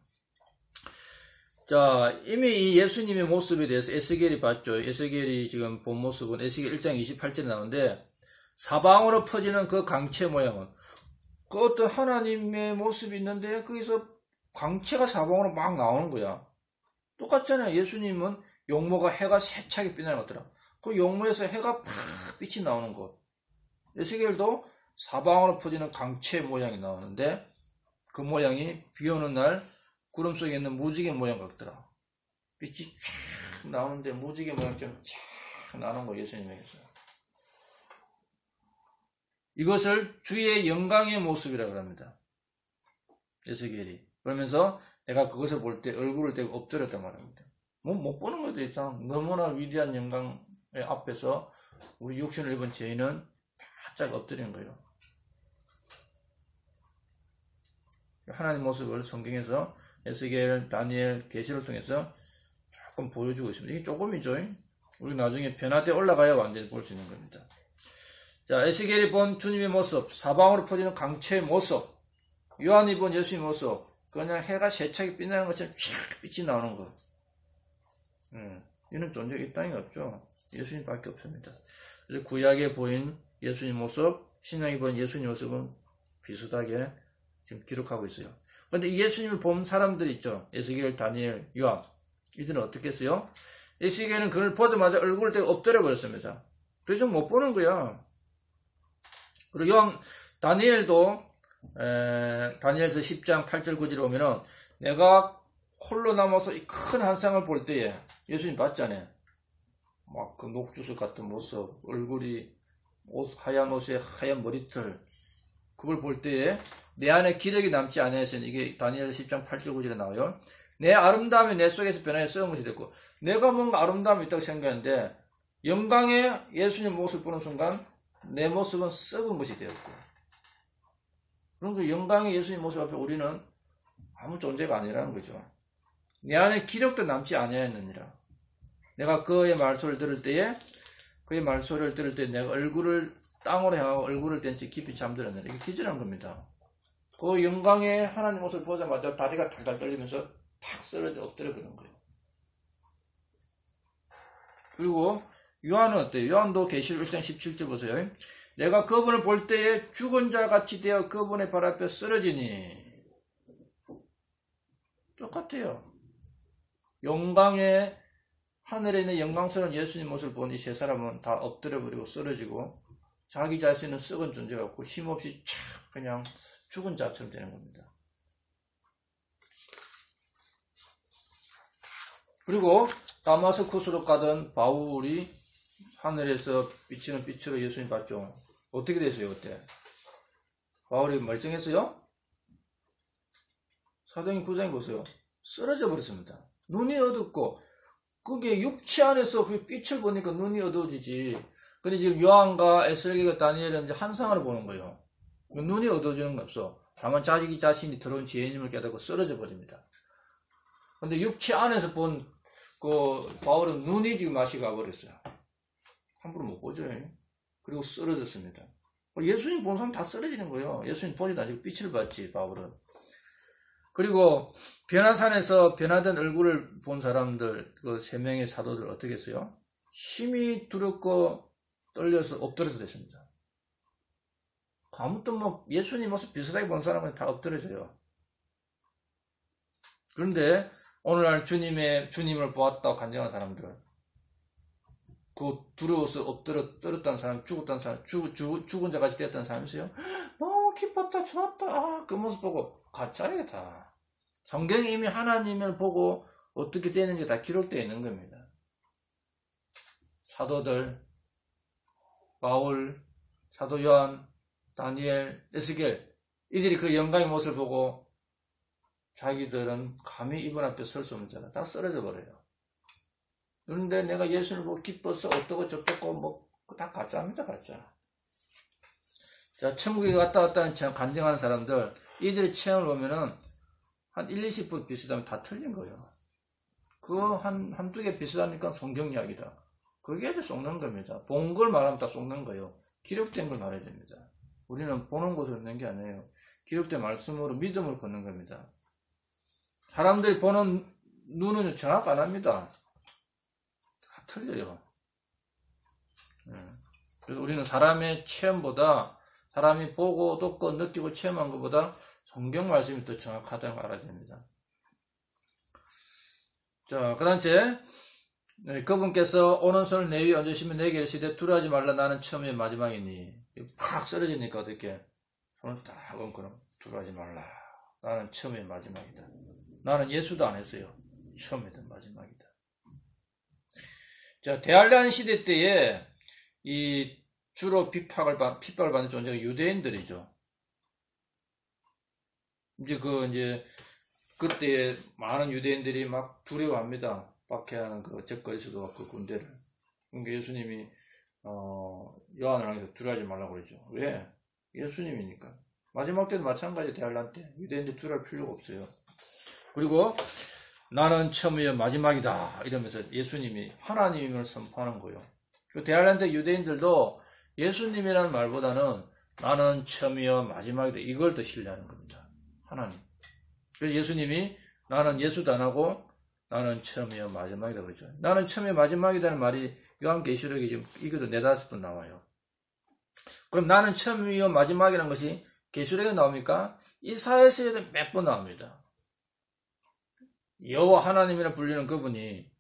자, 이미 이 예수님의 모습에 대해서 에스겔이 봤죠. 에스겔이 지금 본 모습은 에스겔 1장 28절에 나오는데 사방으로 퍼지는 그 광채 모양은 그 어떤 하나님의 모습이 있는데 거기서 광채가 사방으로 막 나오는 거야. 똑같잖아요. 예수님은 용모가 해가 세차게 빛나는 거더라. 그 용모에서 해가 팍 빛이 나오는 것. 에스겔도 사방으로 퍼지는 광채 모양이 나오는데 그 모양이 비 오는 날 구름 속에 있는 무지개 모양 같더라. 빛이 쫙 나오는데 무지개 모양처럼 쫙 나오는 거 예수님에게서. 이것을 주의 영광의 모습이라고 합니다. 에스겔이. 그러면서 내가 그것을 볼 때 얼굴을 대고 엎드렸단 말입니다. 못 보는 것도 있잖아. 너무나 위대한 영광의 앞에서 우리 육신을 입은 죄인은 바짝 엎드리는 거예요. 하나님 모습을 성경에서 에스겔, 다니엘, 계시를 통해서 조금 보여주고 있습니다. 이게 조금이죠. 우리 나중에 변화되어 올라가야 완전히 볼 수 있는 겁니다. 자, 에스겔이 본 주님의 모습, 사방으로 퍼지는 광채의 모습, 요한이 본 예수의 모습, 그냥 해가 세차게 빛나는 것처럼 쫙 빛이 나오는 것. 이런 존재가 이 땅에 없죠. 예수님밖에 없습니다. 그래서 구약에 보인 예수님 모습, 신약에 보인 예수님 모습은 비슷하게 지금 기록하고 있어요. 그런데 이 예수님을 본 사람들이 있죠. 에스겔, 다니엘, 요한. 이들은 어떻게 했어요? 에스겔은 그걸 보자마자 얼굴을 대고 엎드려 버렸습니다. 그래서 못 보는 거야. 그리고 다니엘도 다니엘서 10장 8절 9절에 보면은 내가 홀로 남아서 이 큰 환상을 볼 때에 예수님 봤잖아요. 막 그 녹주석 같은 모습, 얼굴이 하얀 옷에 하얀 머리털, 그걸 볼 때에 내 안에 기력이 남지 않아서는 이게 다니엘서 10장 8절 9절에 나와요. 내 아름다움이 내 속에서 변하여 썩은 것이 됐고, 내가 뭔가 아름다움이 있다고 생각했는데 영광의 예수님 모습을 보는 순간 내 모습은 썩은 것이 되었고, 그럼 그 영광의 예수님 모습 앞에 우리는 아무 존재가 아니라는 거죠. 내 안에 기력도 남지 아니하였느니라. 내가 그의 말소리를 들을 때에 내가 얼굴을 땅으로 향하고 얼굴을 댄 채 깊이 잠들었느니라. 이게 기절한 겁니다. 그 영광의 하나님 모습을 보자마자 다리가 달달 떨리면서 탁 쓰러져 엎드려 버린 거예요. 그리고 요한은 어때요? 요한도 계시록 1장 17절 보세요. 내가 그분을 볼 때에 죽은 자 같이 되어 그분의 발 앞에 쓰러지니. 똑같아요. 영광의 하늘에 있는 영광스러운 예수님 모습을 본 이 세 사람은 다 엎드려버리고 쓰러지고 자기 자신은 썩은 존재 같고 힘없이 착 그냥 죽은 자처럼 되는 겁니다. 그리고 다마스쿠스로 가던 바울이 하늘에서 비치는 빛으로 예수님 봤죠. 어떻게 됐어요 그때? 바울이 멀쩡했어요? 사도행전 9장에 보세요. 쓰러져 버렸습니다. 눈이 어둡고 그게 육체 안에서 그 빛을 보니까 눈이 어두워지지. 근데 지금 요한과 에스겔과 다니엘은 이제 환상을 보는 거예요. 눈이 어두워지는 건 없어. 다만 자기 자신이 들어온 죄인임을 깨닫고 쓰러져 버립니다. 근데 육체 안에서 본 그 바울은 눈이 지금 맛이 가버렸어요. 함부로 못 보죠. 그리고 쓰러졌습니다. 예수님 본 사람 다 쓰러지는 거예요. 예수님 보지도 않고 빛을 봤지 바울은. 그리고 변화산에서 변화된 얼굴을 본 사람들, 그 세 명의 사도들 어떻게 했어요? 심히 두렵고 떨려서 엎드려서 됐습니다. 아무튼 뭐 예수님 모습 비슷하게 본 사람은 다 엎드려져요. 그런데 오늘날 주님을 보았다고 간증한 사람들, 그 두려워서 떨었다는 사람, 죽었다는 사람, 죽은 자같이 되었다는 사람이 있어요. 너무 기뻤다, 좋았다, 그 모습 보고 가짜예요 다. 성경에 이미 하나님을 보고 어떻게 되는지 다 기록되어 있는 겁니다. 사도들, 바울, 사도 요한, 다니엘, 에스겔, 이들이 그 영광의 모습을 보고 자기들은 감히 이분 앞에 설 수 없는 자가 다 쓰러져 버려요. 그런데 내가 예수를 보고 기뻐서 어떠고 저떠고 뭐 다 가짜입니다, 가짜. 자, 천국에 갔다 왔다는 체험 간증하는 사람들, 이들의 체험을 보면은 한 1, 20분 비슷하면 다 틀린 거예요. 그 한두 개 비슷하니까 성경 이야기다. 그게 이제 속는 겁니다. 본 걸 말하면 다 속는 거예요. 기록된 걸 말해야 됩니다. 우리는 보는 것을 얻는 게 아니에요. 기록된 말씀으로 믿음을 걷는 겁니다. 사람들이 보는 눈은 정확 안 합니다. 다 틀려요. 그래서 우리는 사람의 체험보다, 사람이 보고 듣고 느끼고 체험한 것보다 성경 말씀이 더 정확하다는 걸 알아야 됩니다. 자, 그 다음째, 그분께서 오는 손을 내 위에 얹으시면 내게 이르시되 두려워하지 말라 나는 처음에 마지막이니. 팍 쓰러지니까 어떻게 손을 딱 얹고 두려워하지 말라 나는 처음에 마지막이다. 나는 예수도 안 했어요. 처음이든 마지막이다. 자, 대환란 시대 때에 이 주로 핍박을 받는 존재가 유대인들이죠. 그때 많은 유대인들이 막 두려워합니다. 박해하는 그 적그리스도와 그 군대를. 그러니까 예수님이 요한을 향해서 두려워하지 말라고 그러죠. 왜? 예수님이니까. 마지막 때도 마찬가지. 대환란 때 유대인들 두려워할 필요가 없어요. 그리고 나는 처음이요 마지막이다 이러면서 예수님이 하나님을 선포하는 거예요. 그 대환란 때 유대인들도 예수님이라는 말보다는 나는 처음이요 마지막이다 이걸 더 신뢰하는 겁니다. 하나님. 그래서 예수님이 나는 예수도 안 하고 나는 처음이요 마지막이다 그러죠. 나는 처음이요 마지막이다는 말이 요한계시록에 지금 이것도 4-5번 나와요. 그럼 나는 처음이요 마지막이라는 것이 계시록에 나옵니까? 이사야서에도 몇 번 나옵니다. 여호와 하나님이라 불리는 그분이,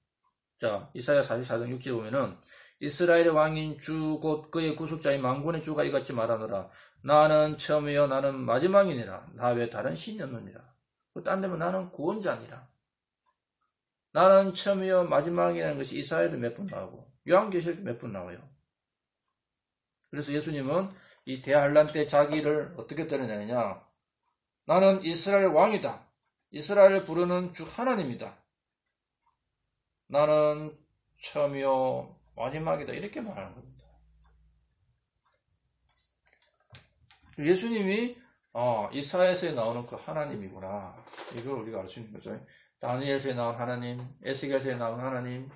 자 이사야 44장 6절에 보면은 이스라엘의 왕인 주 곧 그의 구속자인 만군의 주가 이같이 말하노라. 나는 처음이요 나는 마지막이니라. 나 외에 다른 신이 없느니라. 딴 데면 나는 구원자니라. 나는 처음이요 마지막이라는 것이 이사야에도 몇 번 나오고 요한계시록에도 몇 번 나와요. 그래서 예수님은 이 대환란 때 자기를 어떻게 드러내느냐. 나는 이스라엘 왕이다. 이스라엘을 부르는 주 하나님이다. 나는 처음이요 마지막이다. 이렇게 말하는 겁니다. 예수님이 이사야서에 나오는 그 하나님이구나. 이걸 우리가 알 수 있는 거죠. 다니엘서에 나온 하나님, 에스겔서에 나온 하나님,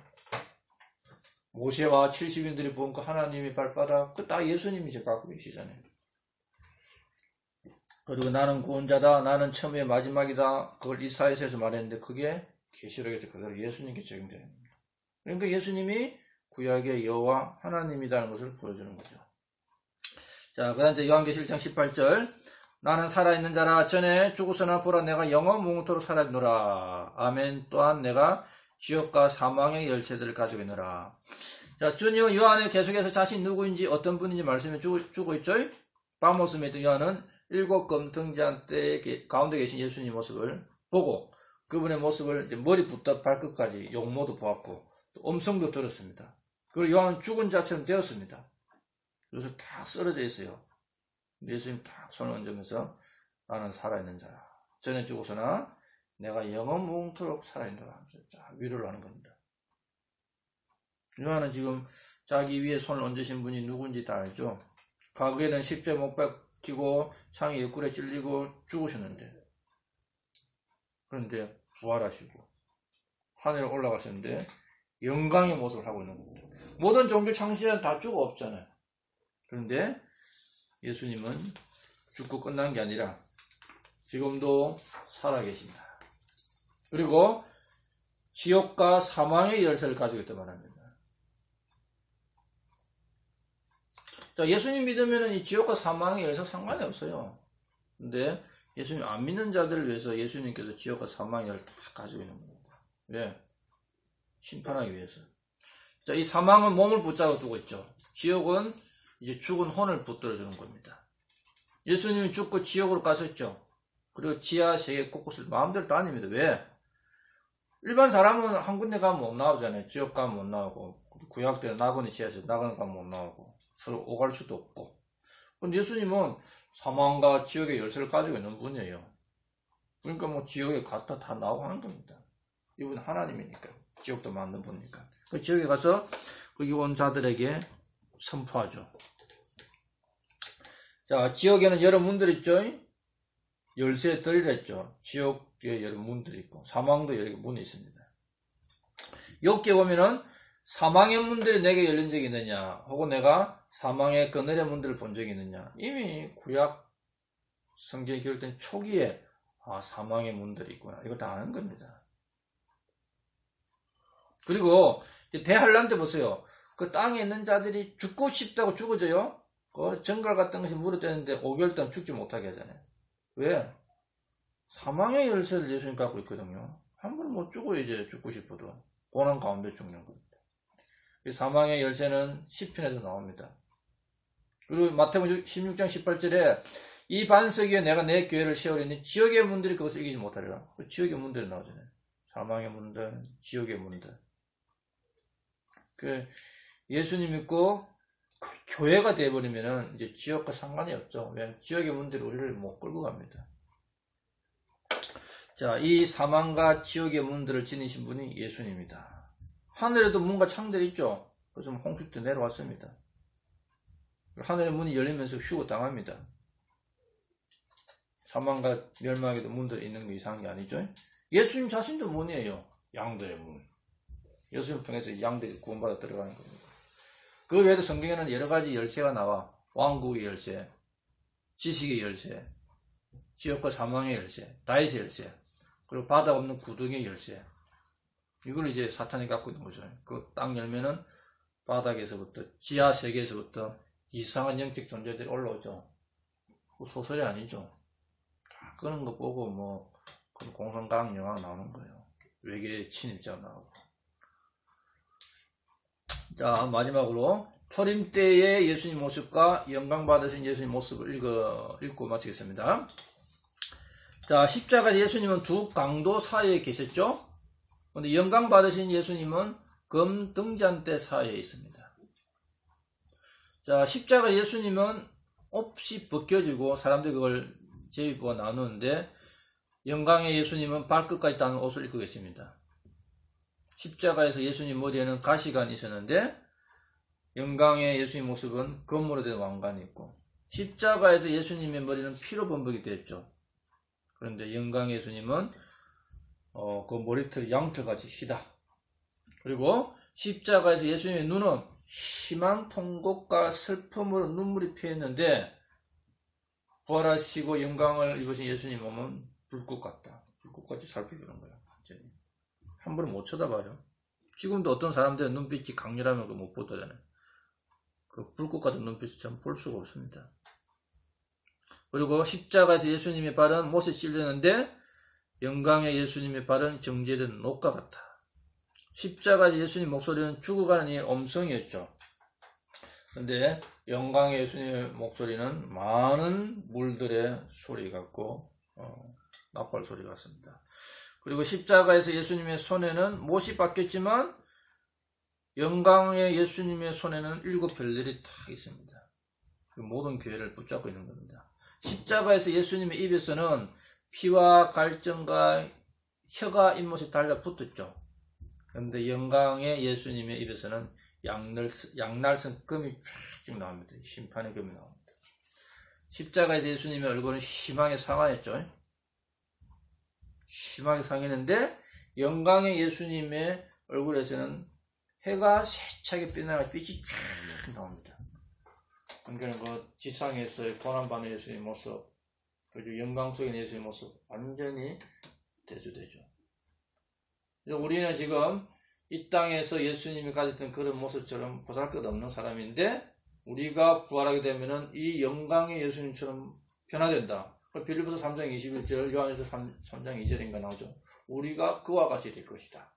모세와 70인들이 본 그 하나님의 발바닥, 그 다 예수님이 이제 갖고 계시잖아요. 그리고 나는 구원자다, 나는 처음에 마지막이다, 그걸 이사야서에서 말했는데 그게 계시록에서 그대로 예수님께 적용되는 겁니다. 그러니까 예수님이 구약의 여호와 하나님이라는 것을 보여주는 거죠. 자, 그 다음 이제 요한계시록 1장 18절. 나는 살아있는 자라. 전에 죽었으나 보라 내가 영원무궁토록 살아있노라. 아멘. 또한 내가 지옥과 사망의 열쇠들을 가지고 있노라. 자, 주님은 요한에 계속해서 자신 누구인지 어떤 분인지 말씀해 주고 있죠. 바모스에 있던 요한은 7 금등잔 때 가운데 계신 예수님 모습을 보고 그분의 모습을 이제 머리부터 발끝까지 용모도 보았고 또 음성도 들었습니다. 그리고 요한은 죽은 자처럼 되었습니다. 그래서 딱 쓰러져 있어요. 예수님 딱 손을 얹으면서 나는 살아있는 자라. 전에 죽었으나 내가 영원무궁토록 살아있노라. 위로를 하는 겁니다. 요한은 지금 자기 위에 손을 얹으신 분이 누군지 다 알죠. 과거에는 십자에 못 박히고 창에 옆구리에 찔리고 죽으셨는데, 그런데 부활하시고 하늘에 올라가셨는데 영광의 모습을 하고 있는 겁니다. 모든 종교 창시자는 다 죽어 없잖아요. 그런데 예수님은 죽고 끝난 게 아니라 지금도 살아계신다. 그리고 지옥과 사망의 열쇠를 가지고 있다 말합니다. 자, 예수님 믿으면 이 지옥과 사망의 열쇠 상관이 없어요. 근데 예수님 안 믿는 자들을 위해서 예수님께서 지옥과 사망의 열쇠를 다 가지고 있는 겁니다. 왜? 심판하기 위해서. 자, 이 사망은 몸을 붙잡아 두고 있죠. 지옥은 이제 죽은 혼을 붙들어 주는 겁니다. 예수님이 죽고 지옥으로 가셨죠. 그리고 지하 세계 곳곳을 마음대로 다닙니다. 왜? 일반 사람은 한 군데 가면 못 나오잖아요. 지옥 가면 못 나오고, 구약 때는 나그네 지하에서 나그네 가면 못 나오고, 서로 오갈 수도 없고. 근데 예수님은 사망과 지옥의 열쇠를 가지고 있는 분이에요. 그러니까 뭐 지옥에 갔다 다 나오고 하는 겁니다. 이분은 하나님이니까. 지옥도 만든 분이니까. 그 지옥에 가서 거기 온 자들에게 선포하죠. 자, 지옥에는 여러 문들이 있죠. 열쇠들이라 했죠. 지옥에 여러 문들이 있고 사망도 여러 문이 있습니다. 욥기에 보면은 사망의 문들이 내게 열린 적이 있느냐, 혹은 내가 사망의 그늘의 문들을 본 적이 있느냐. 이미 구약 성경에 기록된 초기에 사망의 문들이 있구나, 이걸 다 아는 겁니다. 그리고 대환란 때 보세요. 그 땅에 있는 자들이 죽고 싶다고 죽어져요. 그 정갈 같은 것이 물어대는데 5개월 동안 죽지 못하게 하잖아요. 왜? 사망의 열쇠를 예수님 갖고 있거든요. 한 번 못 죽어요. 이제 죽고 싶어도 고난 가운데 죽는 겁니다. 이 사망의 열쇠는 시편에도 나옵니다. 그리고 마태복음 16장 18절에 이 반석 위에 내가 내 교회를 세우리니 지옥의 문들이 그것을 이기지 못하리라. 그 지옥의 문들이 나오잖아요. 사망의 문들, 지옥의 문들. 그 예수님 믿고 그 교회가 되어버리면은 이제 지옥과 상관이 없죠. 왜? 지옥의 문들이 우리를 못 끌고 갑니다. 자, 이 사망과 지옥의 문들을 지니신 분이 예수님이다. 하늘에도 문과 창들이 있죠. 그래서 홍수 때 내려왔습니다. 하늘의 문이 열리면서 휴고 당합니다. 사망과 멸망에도 문들이 있는 게 이상한 게 아니죠. 예수님 자신도 문이에요. 양들의 문. 예수님 통해서 양들이 구원받아 들어가는 겁니다. 그 외에도 성경에는 여러 가지 열쇠가 나와. 왕국의 열쇠, 지식의 열쇠, 지옥과 사망의 열쇠, 다윗의 열쇠, 그리고 바다 없는 구덩이의 열쇠. 이걸 이제 사탄이 갖고 있는 거죠. 그 딱 열면은 바닥에서부터, 지하 세계에서부터 이상한 영적 존재들이 올라오죠. 그 소설이 아니죠. 그런 거 보고 뭐, 공상과학 영화가 나오는 거예요. 외계 침입자가 나오고. 자, 마지막으로 초림 때의 예수님 모습과 영광 받으신 예수님 모습을 읽고 마치겠습니다. 자, 십자가에서 예수님은 두 강도 사이에 계셨죠? 근데 영광 받으신 예수님은 금 등잔대 사이에 있습니다. 자, 십자가 예수님은 옷이 벗겨지고 사람들이 그걸 제비부가 나누는데, 영광의 예수님은 발끝까지 닿는 옷을 입고 계십니다. 십자가에서 예수님 머리에는 가시관이 있었는데, 영광의 예수님 모습은 금으로 된 왕관이 있고, 십자가에서 예수님의 머리는 피로 범벅이 되었죠. 그런데 영광의 예수님은 그 머리털이 양털같이 희다. 그리고 십자가에서 예수님의 눈은 심한 통곡과 슬픔으로 눈물이 피었는데, 부활하시고 영광을 입으신 예수님 몸은 불꽃 같다. 불꽃같이 살피는 거예요. 함부로 못 쳐다봐요. 지금도 어떤 사람들은 눈빛이 강렬하면 못 보더라고요. 그 불꽃 같은 눈빛을 참 볼 수가 없습니다. 그리고 십자가에서 예수님의 발은 못에 찔렸는데, 영광의 예수님의 발은 정제된 녹과 같다. 십자가에서 예수님 목소리는 죽어가는 이의 음성이었죠. 그런데 영광의 예수님의 목소리는 많은 물들의 소리 같고 나팔 소리 같습니다. 그리고 십자가에서 예수님의 손에는 못이 박혔지만, 영광의 예수님의 손에는 7 별들이 다 있습니다. 그 모든 교회를 붙잡고 있는 겁니다. 십자가에서 예수님의 입에서는 피와 갈증과 혀가 잇못이 달라붙었죠. 그런데 영광의 예수님의 입에서는 양날선 금이 쫙 나옵니다. 심판의 금이 나옵니다. 십자가에서 예수님의 얼굴은 심하게 상하였죠. 심하게 상했는데, 영광의 예수님의 얼굴에서는 해가 세차게 빛나가 빛이 쫙 나옵니다. 그러니까 그 지상에서의 고난받는 예수님의 모습, 그리고 영광 속의 예수님의 모습 완전히 대조되죠. 그래서 우리는 지금 이 땅에서 예수님이 가졌던 그런 모습처럼 보잘것없는 사람인데, 우리가 부활하게 되면은 이 영광의 예수님처럼 변화된다. 빌립보서 3장 21절, 요한일서 3장 2절인가 나오죠. 우리가 그와 같이 될 것이다.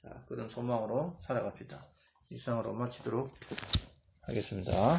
자, 그런 소망으로 살아갑시다. 이상으로 마치도록 하겠습니다.